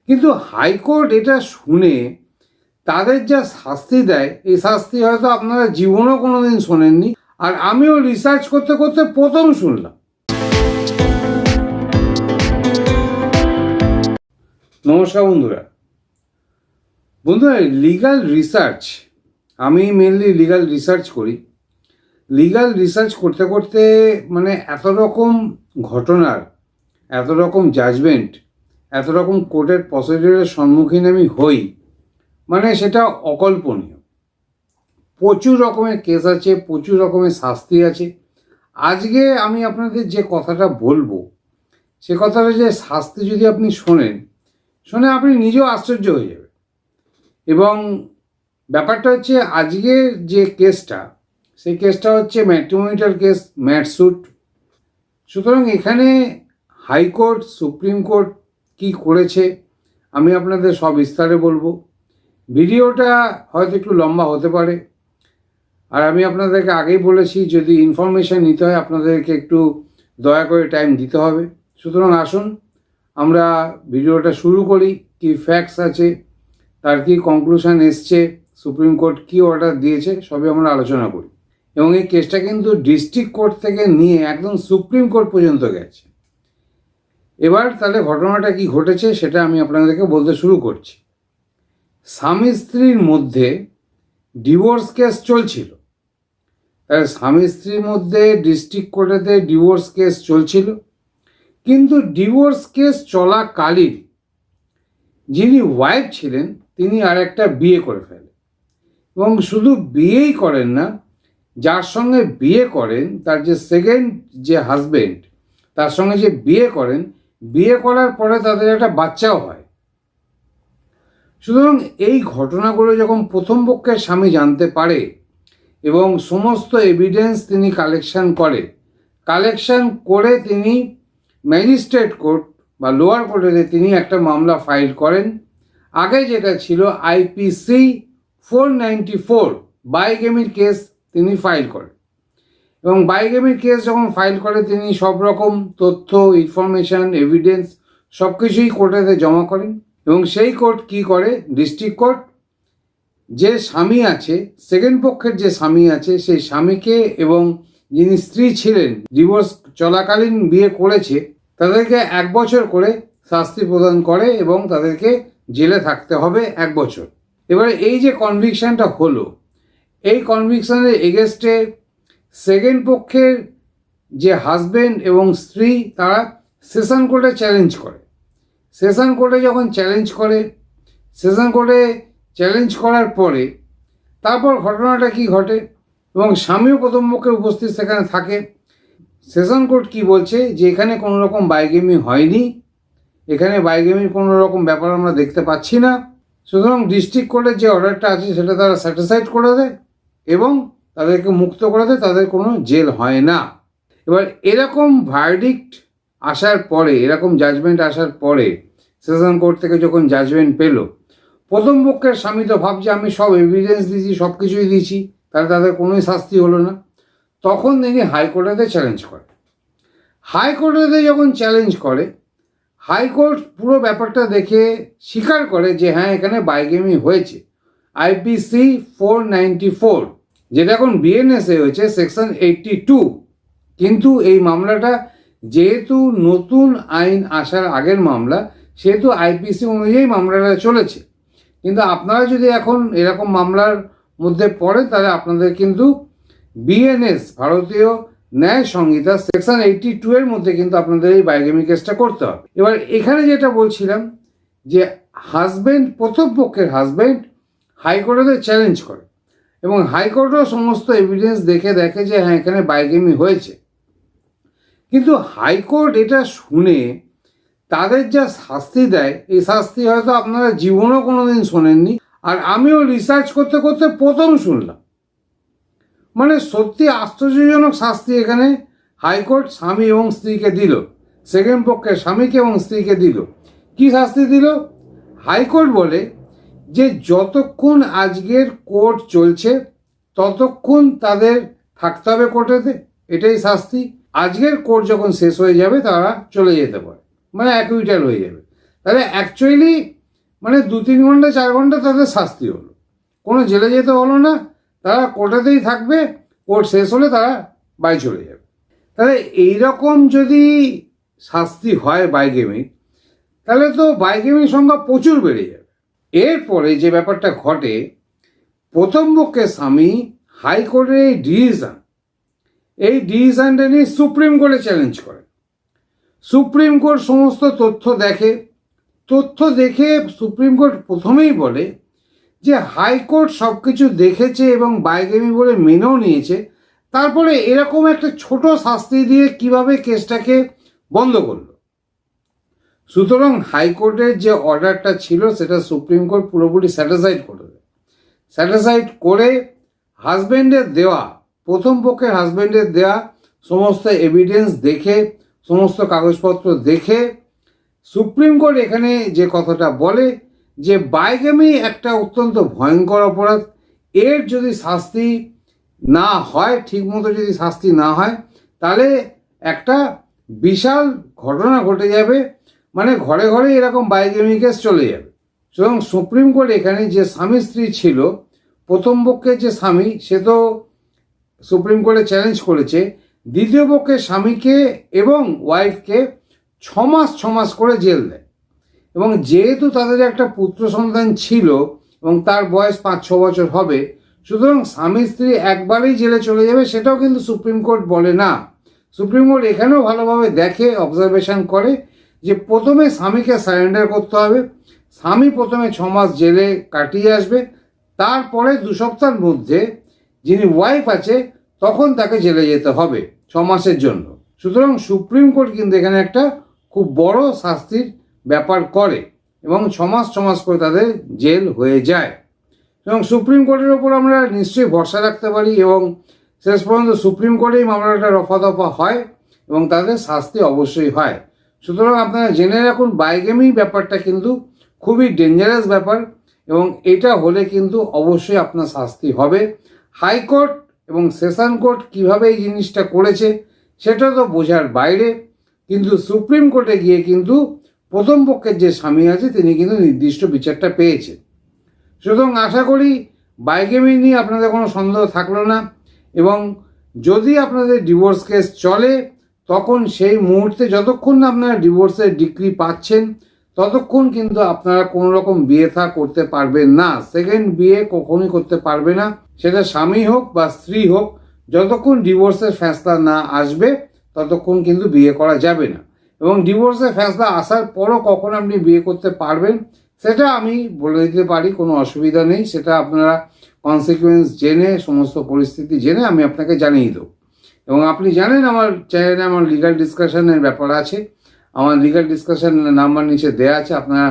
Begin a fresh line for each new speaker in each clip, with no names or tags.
কিন্তু হাইকোর্ট এটা শুনে তাদের যা শাস্তি দেয়, এই শাস্তি হয়তো আপনারা জীবনেও কোনোদিন শোনেননি, আর আমিও রিসার্চ করতে করতে প্রথম শুনলাম। নমস্কার বন্ধুরা, লিগ্যাল রিসার্চ, আমি মেনলি লিগ্যাল রিসার্চ করি। লিগ্যাল রিসার্চ করতে করতে এত রকম ঘটনার, এত রকম জাজমেন্ট, এত রকম কোর্টের প্রসিডিউরের সম্মুখীন আমি হই, সেটা অকল্পনীয়। প্রচুর রকমের কেস আছে, প্রচুর রকমের শাস্তি আছে। আজকে আমি আপনাদের যে কথাটা বলবো, সে কথাটা যে শাস্তি যদি আপনি শুনে আপনি নিজেও আশ্চর্য হয়ে যাবেন। এবং ব্যাপারটা হচ্ছে, আজকের যে কেসটা, সেই কেসটা হচ্ছে ম্যাট্রিমোনিয়াল কেস, ম্যাটসুট। সুতরাং এখানে হাইকোর্ট, সুপ্রিম কোর্ট কি করেছে আমি আপনাদের সব বিস্তারে বলবো। ভিডিওটা হয়তো একটু লম্বা হতে পারে, আর আমি আপনাদেরকে আগেই বলেছি, যদি ইনফরমেশান নিতে হয় আপনাদেরকে একটু দয়া করে টাইম দিতে হবে। সুতরাং আসুন আমরা ভিডিওটা শুরু করি। কি ফ্যাক্টস আছে, তার কি কনক্লুশন এসছে, সুপ্রিম কোর্ট কি অর্ডার দিয়েছে, সবই আমরা আলোচনা করি। এবং এই কেসটা কিন্তু ডিস্ট্রিক্ট কোর্ট থেকে নিয়ে একদম সুপ্রিম কোর্ট পর্যন্ত গেছে। এবার তাহলে ঘটনাটা কি ঘটেছে সেটা আমি আপনাদেরকে বলতে শুরু করছি। স্বামী স্ত্রীর মধ্যে ডিভোর্স কেস চলছিল। তাহলে স্বামী স্ত্রীর মধ্যে ডিস্ট্রিক্ট কোর্টেতে ডিভোর্স কেস চলছিল, কিন্তু ডিভোর্স কেস চলাকালীন যিনি ওয়াইফ ছিলেন তিনি আর একটা বিয়ে করে ফেলেন। এবং শুধু বিয়েই করেন না, যার সঙ্গে বিয়ে করেন তার যে সেকেন্ড যে হাজবেন্ড, তার সঙ্গে যে বিয়ে করেন, বিয়ে করার পরে তাদের একটা বাচ্চাও হয়। সুতরাং এই ঘটনাগুলো যখন প্রথম পক্ষের স্বামী জানতে পারে এবং সমস্ত এভিডেন্স তিনি কালেকশন করে তিনি ম্যাজিস্ট্রেট কোর্ট বা লোয়ার কোর্টে তিনি একটা মামলা ফাইল করেন। আগে যেটা ছিল IPC 494 বাইগেমির কেস তিনি ফাইল করেন। এবং বাইগেমির কেস যখন ফাইল করে তিনি সব রকম তথ্য, ইনফরমেশান, এভিডেন্স সব কিছুই কোর্টেতে জমা করেন। এবং সেই কোর্ট কি করে, ডিস্ট্রিক্ট কোর্ট যে স্বামী আছে, সেকেন্ড পক্ষের যে স্বামী আছে, সেই স্বামীকে এবং যিনি স্ত্রী ছিলেন, ডিভোর্স চলাকালীন বিয়ে করেছে, তাদেরকে 1 বছর করে শাস্তি প্রদান করে এবং তাদেরকে জেলে থাকতে হবে 1 বছর। এবারে এই যে কনভিকশনটা হলো, এই কনভিকশনের এগেনস্টে সেকেন্ড পক্ষের যে হাজব্যান্ড এবং স্ত্রী তারা সেশন কোর্টে চ্যালেঞ্জ করে। সেশন কোর্টে যখন চ্যালেঞ্জ করে, সেশন কোর্টে চ্যালেঞ্জ করার পরে তারপর ঘটনাটা কি ঘটে, এবং স্বামীও প্রথম পক্ষে উপস্থিত সেখানে থাকে। সেশন কোর্ট কি বলছে যে এখানে কোনো রকম বাইগেমি হয়নি, এখানে বাইগেমির কোনো রকম ব্যাপার আমরা দেখতে পাচ্ছি না। সুতরাং ডিস্ট্রিক্ট কোর্টের যে অর্ডারটা আছে সেটা তারা স্যাটিসফাইড করে দেয় এবং তাদেরকে মুক্ত করে দেয়, তাদের কোনো জেল হয় না। এবার এরকম ভার্ডিক্ট আসার পরে, এরকম জাজমেন্ট আসার পরে, সেশন কোর্ট থেকে যখন জাজমেন্ট পেল, প্রথম পক্ষের স্বামী তো ভাবছে আমি সব এভিডেন্স দিয়েছি, সব কিছুই দিয়েছি, তাহলে তাদের কোনোই শাস্তি হলো না। তখন তিনি হাইকোর্টেতে চ্যালেঞ্জ করে। হাইকোর্টেতে যখন চ্যালেঞ্জ করে, হাইকোর্ট পুরো ব্যাপারটা দেখে স্বীকার করে যে হ্যাঁ, এখানে বাইগেমি হয়েছে। IPC 494, যেটা এখন BNS-এ হয়েছে সেকশন 82। কিন্তু এই মামলাটা যেহেতু নতুন আইন আসার আগের মামলা, সেহেতু IPC অনুযায়ী মামলাটা চলেছে। কিন্তু আপনারা যদি এখন এরকম মামলার মধ্যে পড়েন, তাহলে আপনাদের কিন্তু BNS, ভারতীয় ন্যায় সংহিতা সেকশন 82 এর মধ্যে কিন্তু আপনাদের এই বাইগেমি কেসটা করতে হবে। এবার এখানে যেটা বলছিলাম যে হাজব্যান্ড, প্রথম পক্ষের হাজব্যান্ড হাইকোর্টে চ্যালেঞ্জ করে এবং হাইকোর্টও সমস্ত এভিডেন্স দেখে যে হ্যাঁ, এখানে বাইগেমি হয়েছে। কিন্তু হাইকোর্ট এটা শুনে তাদের যা শাস্তি দেয়, এই শাস্তি হয়তো আপনারা জীবনেও কোনোদিন শোনেননি, আর আমিও রিসার্চ করতে করতে প্রথম শুনলাম। সত্যি আশ্চর্যজনক শাস্তি এখানে হাইকোর্ট স্বামী এবং স্ত্রীকে দিল, সেকেন্ড পক্ষের স্বামীকে এবং স্ত্রীকে দিল। কি শাস্তি দিল? হাইকোর্ট বলে যে যতক্ষণ আজকের কোর্ট চলছে ততক্ষণ তাদের থাকতে হবে কোর্টেতে, এটাই শাস্তি। আজকের কোর্ট যখন শেষ হয়ে যাবে তারা চলে যেতে পারে, অ্যাকুইটাল হয়ে যাবে। তাহলে অ্যাকচুয়ালি মানে 2-3 ঘন্টা 4 ঘন্টা তাদের শাস্তি হলো, কোনো জেলে যেতে হলো না, তারা কোর্টেতেই থাকবে, কোর্ট শেষ হলে তারা বাড়ি চলে যাবে। তাহলে এইরকম যদি শাস্তি হয় বাইগেমির, তাহলে তো বাইগেমির সংখ্যা প্রচুর বেড়ে যাবে। এরপরে যে ব্যাপারটা ঘটে, প্রথম পক্ষের স্বামী হাইকোর্টের এই ডিসিশনটা নিয়ে সুপ্রিম কোর্টে চ্যালেঞ্জ করে। সুপ্রিম কোর্ট সমস্ত তথ্য দেখে সুপ্রিম কোর্ট প্রথমেই বলে যে হাইকোর্ট সব কিছু দেখেছে এবং বাইগেমি বলে মেনেও নিয়েছে, তারপরে এরকম একটা ছোট শাস্তি দিয়ে কিভাবে কেসটাকে বন্ধ করলো। সুতরাং হাইকোর্টের যে অর্ডারটা ছিল সেটা সুপ্রিম কোর্ট পুরোপুরি স্যাটিসফাইড করে হাজব্যান্ডের দেওয়া, প্রথম পক্ষের হাজব্যান্ডের দেওয়া সমস্ত এভিডেন্স দেখে, সমস্ত কাগজপত্র দেখে সুপ্রিম কোর্ট এখানে যে কথাটা বলে যে বাইগেমি একটা অত্যন্ত ভয়ঙ্কর অপরাধ, এর যদি শাস্তি না হয়, ঠিকমতো যদি শাস্তি না হয়, তাহলে একটা বিশাল ঘটনা ঘটে যাবে, মানে ঘরে ঘরে এরকম বাইগেমি কেস চলে যাবে। সুতরাং সুপ্রিম কোর্ট এখানে যে স্বামী স্ত্রী ছিল, প্রথম পক্ষের যে স্বামী সে তো সুপ্রিম কোর্টে চ্যালেঞ্জ করেছে, দ্বিতীয় পক্ষের স্বামীকে এবং ওয়াইফকে 6 মাস করে জেল দেয়। এবং যেহেতু তাদের একটা পুত্র সন্তান ছিল এবং তার বয়স 5-6 বছর হবে, সুতরাং স্বামী স্ত্রী একবারেই জেলে চলে যাবে, সেটাও কিন্তু সুপ্রিম কোর্ট বলে না। সুপ্রিম কোর্ট এখানেও ভালোভাবে দেখে, অবজারভেশন করে যে প্রথমে স্বামীকে সারেন্ডার করতে হবে, স্বামী প্রথমে 6 মাস জেলে কাটিয়ে আসবে, তারপরে 2 সপ্তাহের মধ্যে যিনি ওয়াইফ আছে তখন তাকে জেলে যেতে হবে 6 মাসের জন্য। সুতরাং সুপ্রিম কোর্ট কিন্তু এখানে একটা খুব বড় শাস্তির ব্যাপার করে এবং 6 মাস করে তাদের জেল হয়ে যায়। এবং সুপ্রিম কোর্টের ওপর আমরা নিশ্চয়ই ভরসা রাখতে পারি এবং শেষ পর্যন্ত সুপ্রিম কোর্টেই মামলাটা রফা হয় এবং তাদের শাস্তি অবশ্যই হয়। সুতরাং আপনারা জেনে রাখুন, বাইগেমি ব্যাপারটা কিন্তু খুবই ডেঞ্জারাস ব্যাপার এবং এটা হলে কিন্তু অবশ্যই আপনার শাস্তি হবে। হাইকোর্ট এবং সেশন কোর্ট কিভাবে এই জিনিসটা করেছে সেটা তো বোঝার বাইরে, কিন্তু সুপ্রিম কোর্টে গিয়ে কিন্তু প্রথম পক্ষের যে স্বামী আছে তিনি কিন্তু নির্দিষ্ট বিচারটা পেয়েছেন। সুতরাং আশা করি বাইগেমি নিয়ে আপনাদের কোনো সন্দেহ থাকলো না, এবং যদি আপনাদের ডিভোর্স কেস চলে তখন সেই মুহূর্তে যতক্ষণ না আপনারা ডিভোর্সের ডিক্রি পাচ্ছেন ততক্ষণ কিন্তু আপনারা কোনো রকম বিয়ে থা করতে পারবেন না, সেকেন্ড বিয়ে কখনোই করতে পারবে না, সেটা স্বামী হোক বা স্ত্রী হোক। যতক্ষণ ডিভোর্সের ফ্যাসলা না আসবে ততক্ষণ কিন্তু বিয়ে করা যাবে না। এবং ডিভোর্সের ফ্যাসলা আসার পরও কখন আপনি বিয়ে করতে পারবেন সেটা আমি বলে দিতে পারি, কোনো অসুবিধা নেই। সেটা আপনারা কনসিকুয়েন্স জেনে, সমস্ত পরিস্থিতি জেনে আমি আপনাকে জানিয়ে দেবো। এবং আপনি জানেন আমার চ্যানেলে আমার লিগাল ডিসকাশনের ব্যাপার আছে, আমার লিগাল ডিসকাশনের নাম্বার নিচে দেওয়া আছে, আপনারা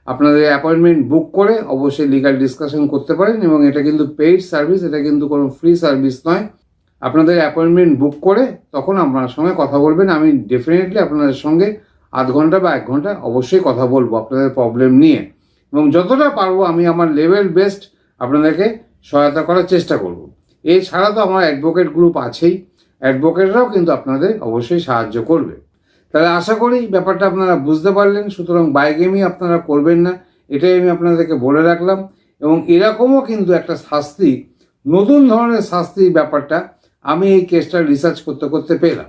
আপনাদের অ্যাপয়েন্টমেন্ট বুক করে অবশ্যই লিগাল ডিসকাশন করতে পারেন। এবং এটা কিন্তু পেইড সার্ভিস, এটা কিন্তু কোনো ফ্রি সার্ভিস নয়। আপনাদের অ্যাপয়েন্টমেন্ট বুক করে তখন আপনার সঙ্গে কথা বলবেন, আমি ডেফিনেটলি আপনাদের সঙ্গে আধ ঘন্টা বা 1 ঘন্টা অবশ্যই কথা বলবো আপনাদের প্রবলেম নিয়ে, এবং যতটা পারবো আমি আমার লেভেল বেস্ট আপনাদেরকে সহায়তা করার চেষ্টা করব। এছাড়া তো আমার অ্যাডভোকেট গ্রুপ আছেই, অ্যাডভোকেটরাও কিন্তু আপনাদের অবশ্যই সাহায্য করবে। তাহলে আশা করি ব্যাপারটা আপনারা বুঝতে পারলেন। সুতরাং বাইগেমি আপনারা করবেন না, এটাই আমি আপনাদেরকে বলে রাখলাম। এবং এরকমও কিন্তু একটা শাস্তি, নতুন ধরনের শাস্তির ব্যাপারটা আমি এই কেসটা রিসার্চ করতে পেলাম।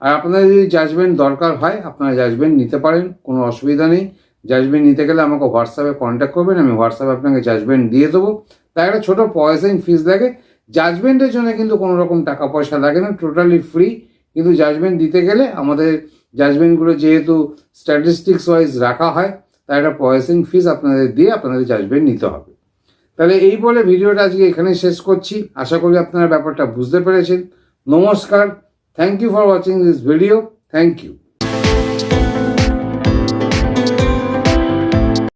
আর আপনাদের যদি জাজমেন্ট দরকার হয় আপনারা জাজমেন্ট নিতে পারেন, কোনো অসুবিধা নেই। জাজমেন্ট নিতে গেলে আমাকে হোয়াটসঅ্যাপে কন্ট্যাক্ট করবেন, আমি হোয়াটসঅ্যাপে আপনাকে জাজমেন্ট দিয়ে দেবো। তাই একটা ছোটো পয়সাইন ফিস লাগে, জাজমেন্টের জন্য কিন্তু কোনো রকম টাকা পয়সা লাগে না, টোটালি ফ্রি। কিন্তু জাজমেন্ট দিতে গেলে আমাদের জাজমেন্টগুলো যেহেতু স্ট্যাটিস্টিক্স ওয়াইজ রাখা হয়, তাই একটা পয়সাইন ফিস আপনাদের দিয়ে আপনাদের জাজমেন্ট নিতে হবে। তাহলে এই বলে ভিডিওটা আজকে এখানে শেষ করছি। আশা করি আপনারা ব্যাপারটা বুঝতে পেরেছেন। নমস্কার, thank you for watching this video, thank you.